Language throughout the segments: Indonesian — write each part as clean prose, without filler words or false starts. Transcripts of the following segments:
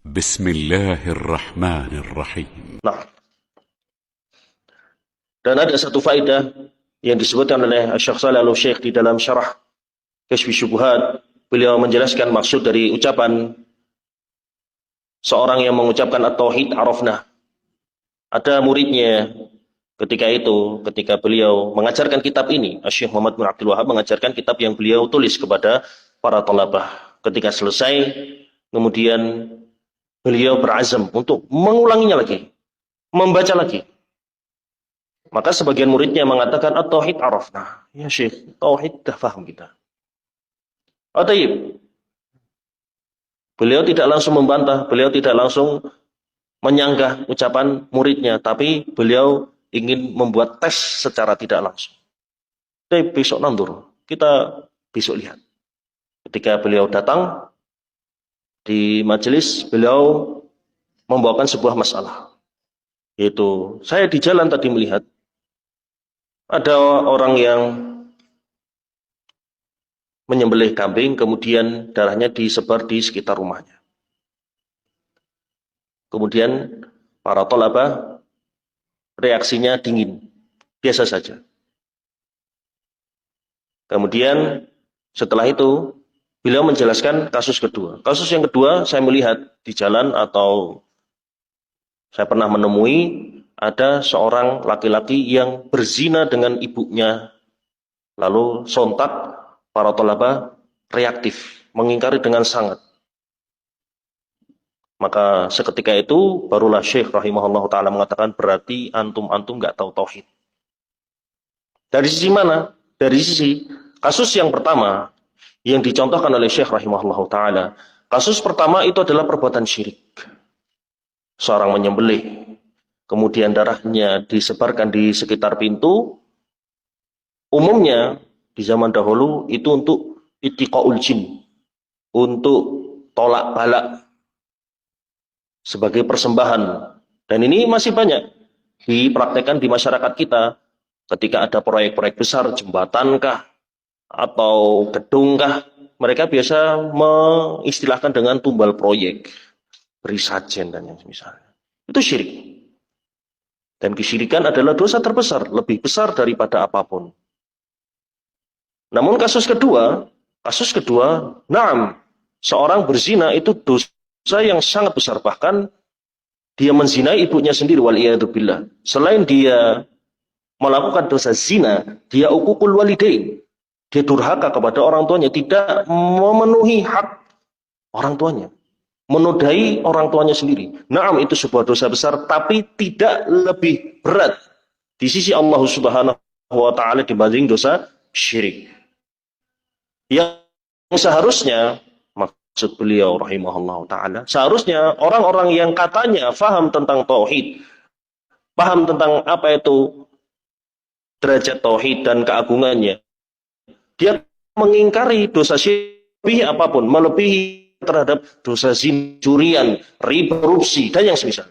بسم الله الرحمن الرحيم. Nah, dan ada satu faedah yang disebutkan oleh Syekh Shalih Al-Syekh di dalam syarah Kashfi Syubhat. Beliau menjelaskan maksud dari ucapan seorang yang mengucapkan at-tauhid arafna. Ada muridnya ketika beliau mengajarkan kitab ini, Syekh Muhammad bin Abdul Wahab mengajarkan kitab yang beliau tulis kepada para thalabah. Ketika selesai, kemudian beliau berazam untuk mengulanginya lagi, membaca lagi. Maka sebagian muridnya mengatakan at-tauhid arafna. Ya Syekh, tauhid dah faham kita. Taib. Beliau tidak langsung membantah, beliau tidak langsung menyanggah ucapan muridnya, tapi beliau ingin membuat tes secara tidak langsung. Taib, besok nandur, kita besok lihat. Ketika beliau datang di majelis, beliau membawakan sebuah masalah. Yaitu, saya di jalan tadi melihat ada orang yang menyembelih kambing, kemudian darahnya disebar di sekitar rumahnya. Kemudian para thalabah reaksinya dingin, biasa saja. Kemudian setelah itu beliau menjelaskan kasus kedua. Kasus yang kedua saya melihat di jalan atau saya pernah menemui ada seorang laki-laki yang berzina dengan ibunya. Lalu sontak para thalabah reaktif, mengingkari dengan sangat. Maka seketika itu barulah Syekh rahimahullah ta'ala mengatakan berarti antum-antum nggak tahu tauhid. Dari sisi mana? Dari sisi kasus yang pertama yang dicontohkan oleh Syekh rahimahullah ta'ala. Kasus pertama itu adalah perbuatan syirik. Seorang menyembelih, kemudian darahnya disebarkan di sekitar pintu. Umumnya di zaman dahulu itu untuk ittiqaul jin, untuk tolak balak, sebagai persembahan. Dan ini masih banyak dipraktekkan di masyarakat kita. Ketika ada proyek-proyek besar, jembatankah, atau gedungkah, mereka biasa mengistilahkan dengan tumbal proyek, beri sajen dan yang misalnya. Itu syirik. Dan kesyirikan adalah dosa terbesar, lebih besar daripada apapun. Namun kasus kedua, naam, seorang berzina itu dosa yang sangat besar, bahkan dia menzinai ibunya sendiri, waliyadzubillah. Selain dia melakukan dosa zina, dia uququl walidain. Dia durhaka kepada orang tuanya, tidak memenuhi hak orang tuanya, menodai orang tuanya sendiri. Naam, itu sebuah dosa besar, tapi tidak lebih berat di sisi Allah Subhanahu wa taala dibanding dosa syirik. Yang seharusnya, maksud beliau rahimahullah ta'ala, seharusnya orang-orang yang katanya faham tentang tauhid, paham tentang apa itu derajat tauhid dan keagungannya, dia mengingkari dosa syirik apapun, melebihi terhadap dosa zina, curian, riba, korupsi, dan yang semisal.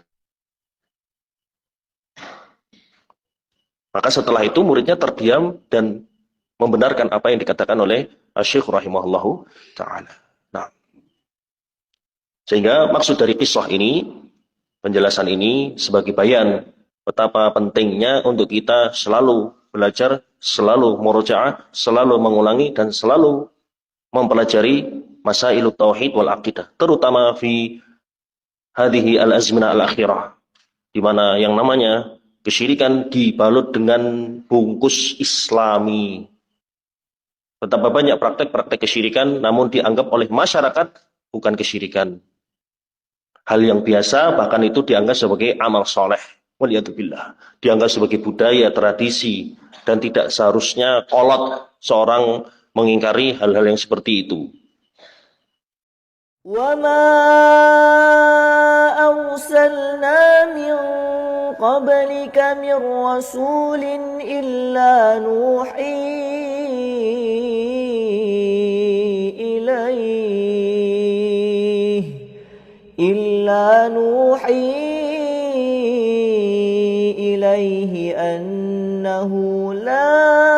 Maka setelah itu muridnya terdiam dan membenarkan apa yang dikatakan oleh Syekh rahimahullahu ta'ala. Nah, sehingga maksud dari kisah ini, penjelasan ini sebagai bayan betapa pentingnya untuk kita selalu belajar, selalu murojaah, selalu mengulangi dan selalu mempelajari masailut tauhid wal aqidah, terutama fi hadhihi al-azminah al-akhirah, di mana yang namanya kesyirikan dibalut dengan bungkus islami. Betapa banyak praktek-praktek kesyirikan namun dianggap oleh masyarakat bukan kesyirikan. Hal yang biasa, bahkan itu dianggap sebagai amal soleh. Waliyadzubillah. Dianggap sebagai budaya, tradisi. Dan tidak seharusnya kolot seorang mengingkari hal-hal yang seperti itu. وَمَا أَرْسَلْنَا مِن قَبْلِكَ مِن رَّسُولٍ إِلَّا نُوحِي إِلَيْهِ أَنَّهُ لَا